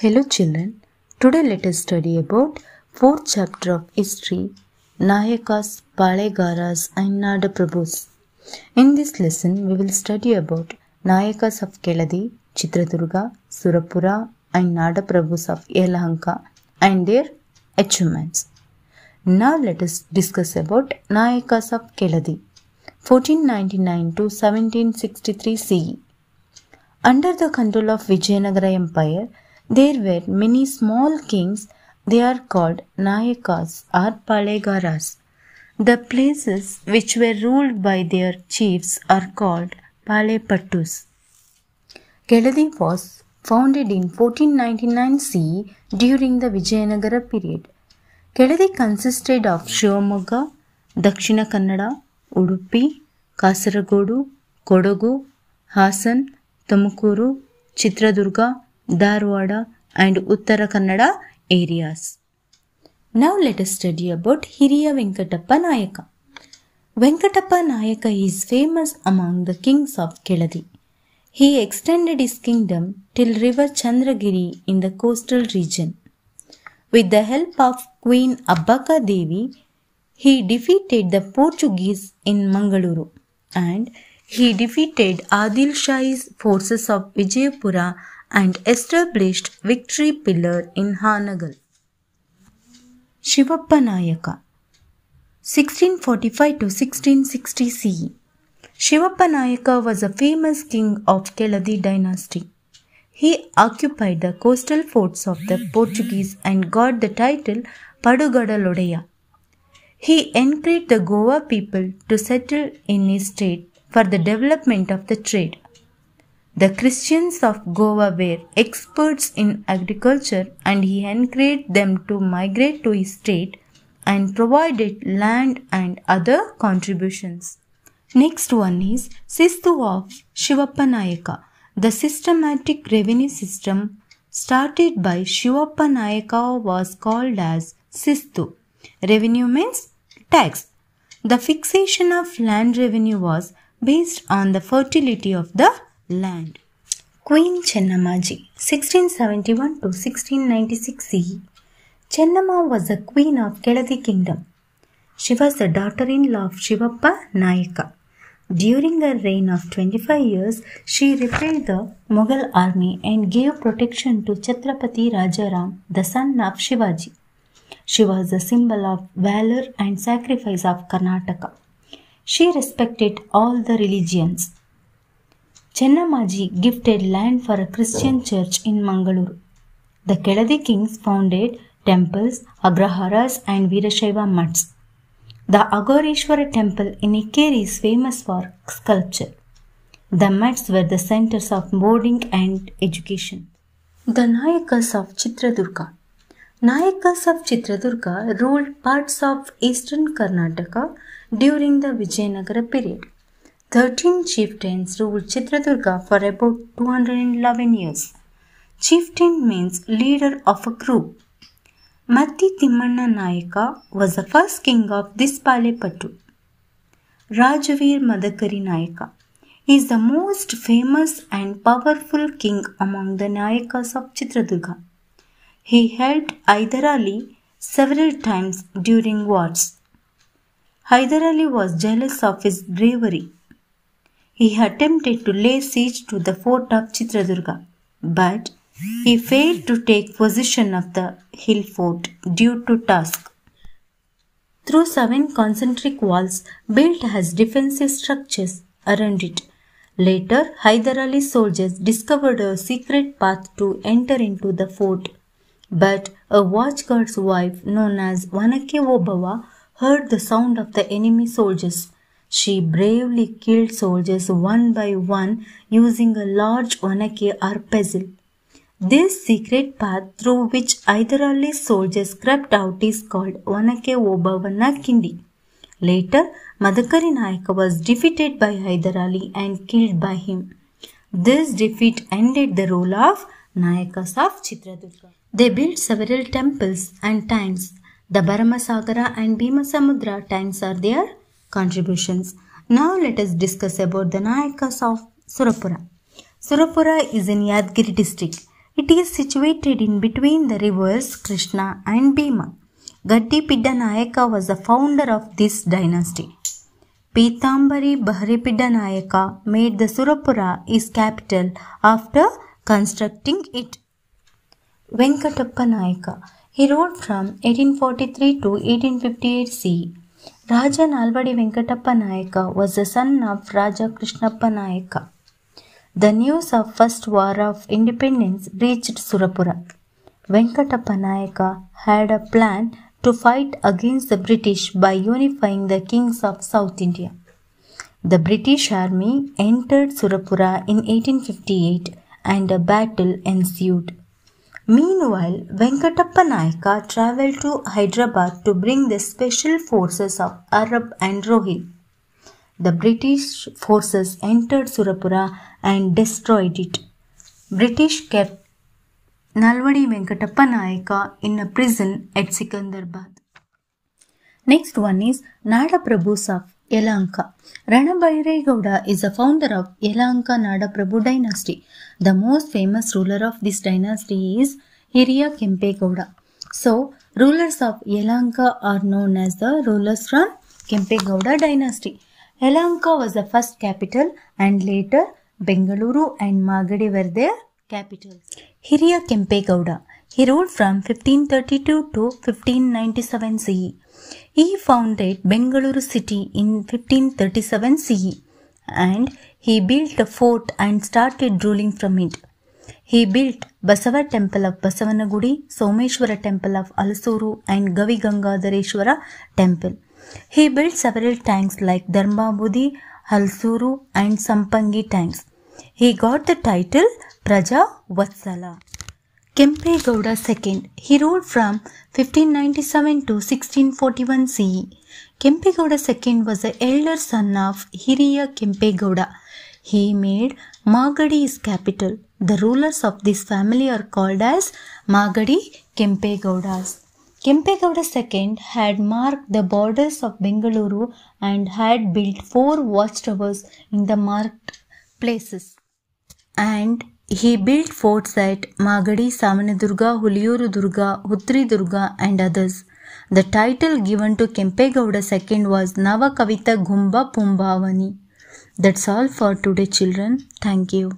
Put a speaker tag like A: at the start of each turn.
A: Hello children, today let us study about 4th chapter of history, Nayakas, Palegaras and Nadaprabhus. In this lesson we will study about Nayakas of Keladi, Chitradurga, Surapura and Nadaprabhus of Yelahanka and their achievements. Now let us discuss about Nayakas of Keladi, 1499 to 1763 CE. Under the control of Vijayanagara Empire, there were many small kings. They are called Nayakas or Palegaras. The places which were ruled by their chiefs are called Palepattus. Keladi was founded in 1499 CE during the Vijayanagara period. Keladi consisted of Shivamogga, Dakshina Kannada, Udupi, Kasaragodu, Kodagu, Hasan, Tumukuru, Chitradurga, Dharwada and Uttara Kannada areas. Now let us study about Hiriya Venkatappa Nayaka. Venkatappa Nayaka is famous among the kings of Keladi. He extended his kingdom till river Chandragiri in the coastal region. With the help of Queen Abbaka Devi, he defeated the Portuguese in Mangaluru and he defeated Adil Shah's forces of Vijayapura and established Victory Pillar in Hanagal. Shivappa Nayaka 1645 to 1660 CE. Shivappa Nayaka was a famous king of Keladi dynasty. He occupied the coastal forts of the Portuguese and got the title Padugada Lodaya. He encouraged the Goa people to settle in his state for the development of the trade. The Christians of Goa were experts in agriculture and he encouraged them to migrate to his state and provided land and other contributions. Next one is Sistu of Shivappa Nayaka. The systematic revenue system started by Shivappa Nayaka was called as Sistu. Revenue means tax. The fixation of land revenue was based on the fertility of the land. Queen Chennammaji 1671 to 1696 CE. Chennamma was the queen of Keladi kingdom. She was the daughter-in-law of Shivappa Nayaka. During her reign of 25 years, she repelled the Mughal army and gave protection to Chhatrapati Rajaram, the son of Shivaji. She was a symbol of valor and sacrifice of Karnataka. She respected all the religions. Chennammaji gifted land for a Christian church in Mangaluru. The Keladi kings founded temples, agraharas and Veerashaiva mutts. The Agoreshwara temple in Ikkeri is famous for sculpture. The mutts were the centers of boarding and education. The Nayakas of Chitradurga. Nayakas of Chitradurga ruled parts of eastern Karnataka during the Vijayanagara period. 13 chieftains ruled Chitradurga for about 211 years. Chieftain means leader of a group. Matti Timmanna Nayaka was the first king of this Palepattu. Rajaveer Madakari Nayaka is the most famous and powerful king among the Nayakas of Chitradurga. He helped Hyder Ali several times during wars. Hyder Ali was jealous of his bravery. He attempted to lay siege to the fort of Chitradurga, but he failed to take possession of the hill fort due to task. Through 7 concentric walls built as defensive structures around it. Later, Hyder Ali's soldiers discovered a secret path to enter into the fort. But a watchguard's wife known as Vanake Obava heard the sound of the enemy soldiers. She bravely killed soldiers one by one using a large Vanake or pestle. This secret path through which Hyder Ali's soldiers crept out is called Vanake Obavana Kindi. Later, Madakari Nayaka was defeated by Hyder Ali and killed by him. This defeat ended the rule of Nayakas of Chitradurga. They built several temples and tanks. The Bharamasagara and Bhimasamudra tanks are their contributions. Now let us discuss about the Nayakas of Surapura. Surapura is in Yadgiri district. It is situated in between the rivers Krishna and Bhima. Gaddipidda Nayaka was the founder of this dynasty. Pitambari Baharipidda Nayaka made the Surapura his capital after constructing it. Venkatappa Nayaka. He ruled from 1843 to 1858 CE. Raja Nalvadi Venkatappa Nayaka was the son of Raja Krishnappa Nayaka. The news of First War of Independence reached Surapura. Venkatappa Nayaka had a plan to fight against the British by unifying the kings of South India. The British army entered Surapura in 1858 and a battle ensued. Meanwhile, Venkatappa Nayaka travelled to Hyderabad to bring the special forces of Arab and Rohil. The British forces entered Surapura and destroyed it. British kept Nalvadi Venkatappa Nayaka in a prison at Sikandrabad. Next one is Nadaprabhus of Yelahanka. Ranabairegowda is the founder of Yelahanka Nadaprabhu dynasty. The most famous ruler of this dynasty is Hiriya Kempegowda. So, rulers of Yelahanka are known as the rulers from Kempegowda dynasty. Yelahanka was the first capital and later Bengaluru and Magadi were their capitals. Hiriya Kempegowda. He ruled from 1532 to 1597 CE. He founded Bengaluru city in 1537 CE and he built a fort and started ruling from it. He built Basava temple of Basavanagudi, Someshwara temple of Alasuru and Gavi Gangadhareshwara temple. He built several tanks like Dharmabudi, Halsuru and Sampangi tanks. He got the title Praja Vatsala. Kempegowda II. He ruled from 1597 to 1641 CE. Kempegowda II was the elder son of Hiriya Kempegowda. He made Magadi his capital. The rulers of this family are called as Magadi Kempegowdas. Kempegowda II had marked the borders of Bengaluru and had built 4 watchtowers in the marked places. And he built forts at Magadi, Samanadurga, Huliyuru Durga, Hutri Durga and others. The title given to Kempegowda II was Navakavita Gumba Pumbavani. That's all for today, children. Thank you.